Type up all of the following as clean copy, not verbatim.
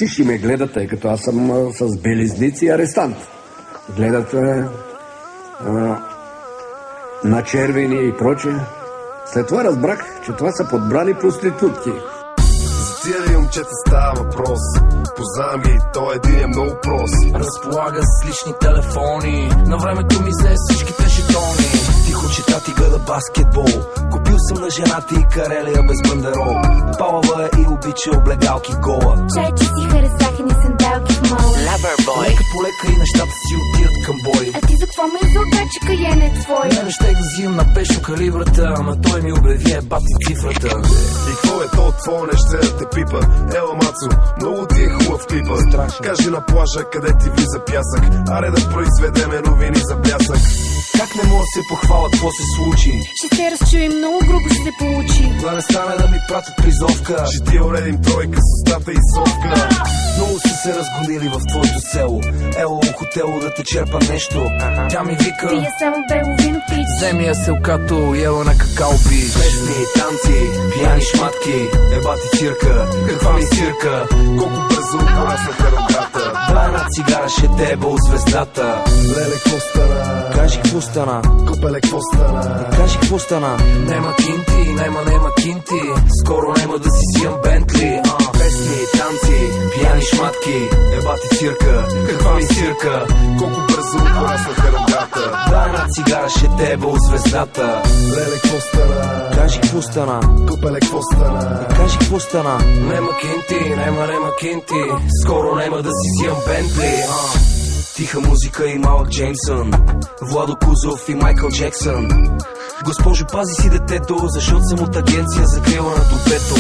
Всички ме гледат, тъй като аз съм с белезници и арестант. Гледат на червени и прочее. След това разбрах, че това са подбрани проститутки. За тия ли момчета става въпрос? Познавам ги, той един е много прост. Разполага с лични телефони, на времето ми взе всичките жетони. Тихо чета ти гледа баскетбол, купил съм на жената и карелия без бандерол. Палава е и обича облегалки гола. Чайче си харесахени сандалки в мола. Лека по лека и нещата си отиват към бой. А ти за какво ме излага, че каен е твой? Не ще го взимам на пешо калибрата, ама той ми обяви е бати цифрата. И какво е то твое нещо да те пипа? Ела Мацо, много ти е хубав клипа. Кажи на плажа къде ти влиза пясък. Аре да произведеме новини за блясък. Как не мога да се похвалят, какво се случи? Ще се разчуем, много грубо ще се получи. Да не стане да ми пратят призовка. Ще ти уредим тройка с устата и совка. Много са се разгонили в твоето село. Ело в хотело да те черпа нещо. Тя ми вика: Пия само бело вино пич. вземи я селкато, ела на какао пич. Песни, танци, пияни шматки, ебати цирка, каква ми цирка. Колко бързо пораснаха рогата. Да, една цигара ще теба от звездата. Леле, какво стана? Кажи какво стана? Копеле, какво стана? Кажи какво стана? Нема кинти, нема кинти. Скоро нема да си сиям Бентли. Песни, танци, пияни шматки, ебати цирка, каква ми цирка. Колко бързо пораснаха рогата. Да, една цигара ще теба от звездата. Леле, какво стана? Кажи какво стана? Копеле, какво стана? Кажи какво стана? Нема кинти, нема кинти. Скоро нема да си сиям Бентли. Тиха музика и малък Джеймсън, Владо Кузов и Майкъл Джексън. Госпожо, пази си детето, защото съм от агенция за крила на топето.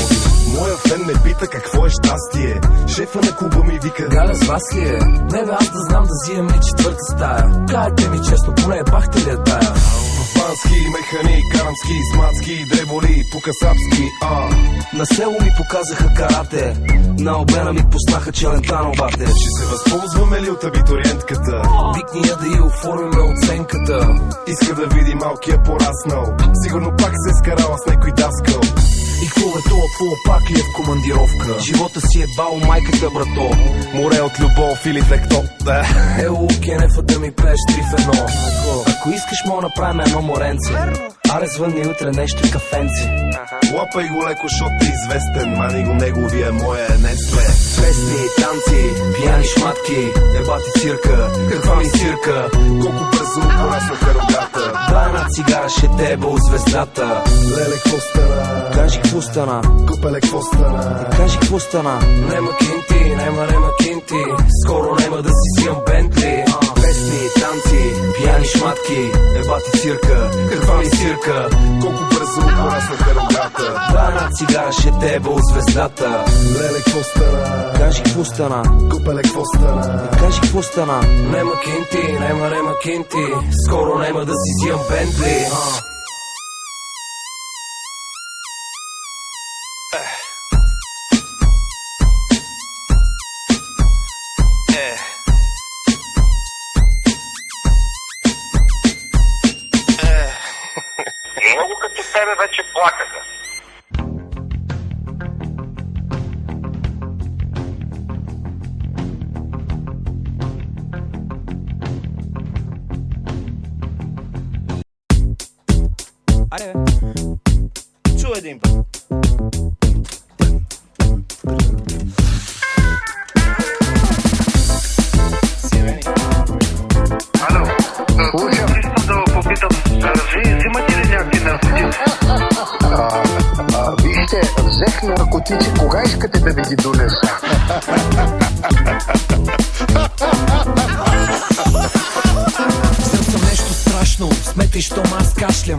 Моя фен ме пита какво е щастие. Шефа на клуба ми вика: Галя с вас ли е? Не бе, аз да знам да взимам ли четвърта стая. Кажете ми честно, поне бахте ли я тая? Бански, механи, карамски, смацки, дреболи, покасапски, На село ми показаха карате, на обена ми пуснаха челентано, бате. Ще се възползваме ли от абитуриентката? Викни я да я оформиме оценката. Иска да види малкия пораснал. Сигурно пак се е скарала с някой даскал. И какво е това, какво пак ли е в командировка? Живота си е бал майката, брато. Море от любов или лекто. Ело, кенефа да ми пееш 3 в 1. Ако искаш, мога направим едно моренце. Аре, звънни утре нещо и кафенце. Лапай го леко, защото е известен. Мани го неговия, моя е Несле. Песни, танци, пияни шматки, ебати цирка, каква ми цирка. Колко бързо пораснаха рогата. Да, една цигара ще теба от звездата. Леле, какво стана? Кажи какво стана? Копеле, какво стана? Кажи какво стана? Нема кинти, нема кинти. Скоро нема да си сиям Бентли. Песни, танци, пияни шматки, ебати цирка, каква ми цирка. Колко бързо пораснаха рогата. Да, една цигара ще теба от звездата. Леле, какво стана? Кажи какво стана? Копеле, какво стана? Кажи какво стана? Нема кинти, нема кинти. Скоро нема да си сиям Бентли. Много като тебе вече плакаха. Аре, чу един път. Ало, слушам, искам да попитам, вие взимате ли някакви наркотици? Вижте, взех наркотици, кога искате да ви ги донеса? Взел съм нещо страшно, сметай, щом аз кашлям.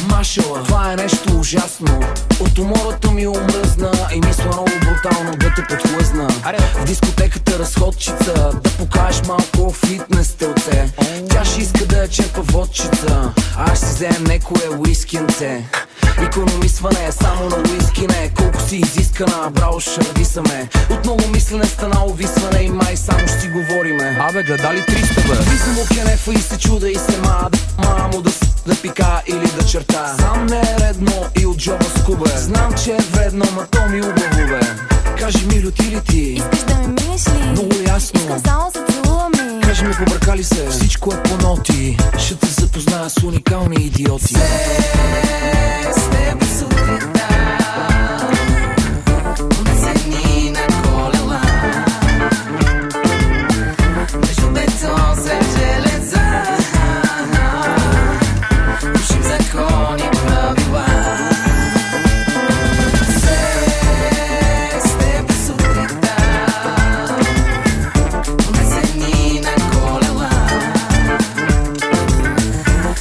Машала, това е нещо ужасно. От умората ми омръзна и мисля много брутално да те подхлъзна. В дискотеката разходчица, да покажеш малко фитнес телце. Тя ще иска да я черпа водчица, аз ще си взем некое уискинце. Икономисване е само на уиски, не колко си изискана, браво, шарди са ме. От много мислене стана увисване и май само ще си говориме. Абе, гледа ли 300, бе? Влизам от кенефа и се чуда и се мамо да пика или да черта. Сам не е редно и от джоба скубе. Знам, че е вредно, ма то ми убаво, бе. Кажи ми, люти ли ти? Искаш да ме минеш ли? Много ясно. Искам само се целуваме. Кажи ми, побъркали се? Всичко е по ноти. Ще те запозная с уникални идиоти. С теб сутринта унесени на колела между бетон след железа. Рушим закони, правила. С теб сутринта унесени на колела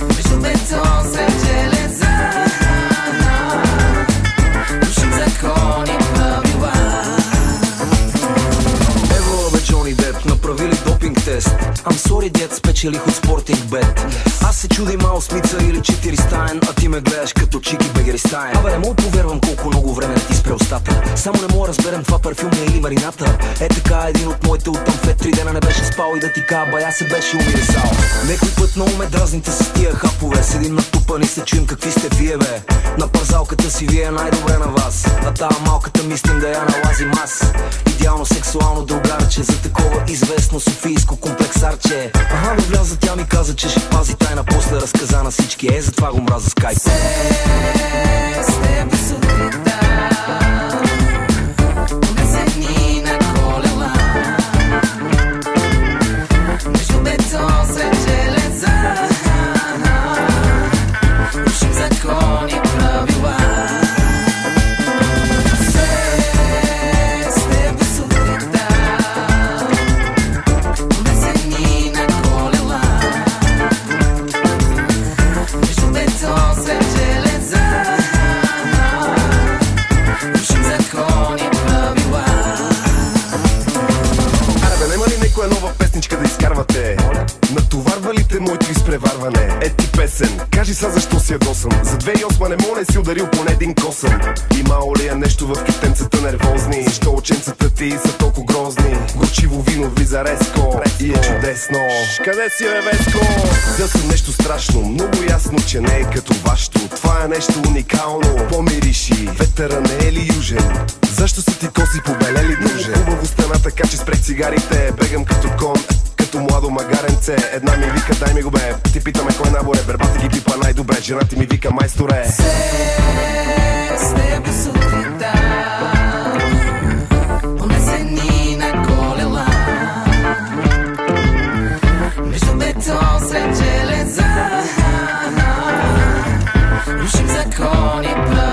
между бетон след железа. Рушим закони, правила. Ево бе Джони Деп, направили допинг тест. I'm sorry, дед, спечелих от спортинг бет. Аз се чудя Мал Смица или 4 Стайн, а ти ме гледаш като Чики Бегеристайн. Абе, не мога повярвам колко много време не ти спре устата. Само не мога разберем това парфюм е или марината. Е така един от моите оттам в 3 дена не беше спал и да ти кажа, бая се беше умирисал. Некой път много ме дразните с тия хапове. Седим натупани, се чуем какви сте вие бе. На парзалката си вие най-добре на вас. А тая малката мислим да я налазим аз. Идеално сексуално другарче, за такова известно софийско комплексарче. Аха, да вляза, тя ми каза, че ще пази тайна, после разказа на всички. Затова го мраза скайп. С теб сутринта унесени на колела между бетон след железа. Рушим закони, правила. С теб сутринта унесени на колела между бетон след железа. Рушим закони, правила. Аре бе, нема ли някоя нова песничка да изкарвате? Натоварва ли те моето изпреварване? Ети песен, кажи са защо си ядосам. За 2008 не мога не си ударил поне един косъм. Имало ли е нещо в кетенцата нервозни? Защо оченцата ти са толкова грозни? Горчиво вино влиза резко и е чудесно. Къде си бе, Веско? Взел съм нещо страшно, много ясно, че не е като вашето. Това е нещо уникално, помириши. Ветъра не е ли южен? Защо са ти коси побелели друже? Хубаво стана така, че спрех цигарите. Бегам като кон, като младо магаренце. Една ми вика, дай ми го бе. Ти питаме кой набор е, бербата ги пипа най-добре. Жена ти ми вика, майсторе. С теб сутринта унесени на колела между бетон след железа. Рушим закони, правила.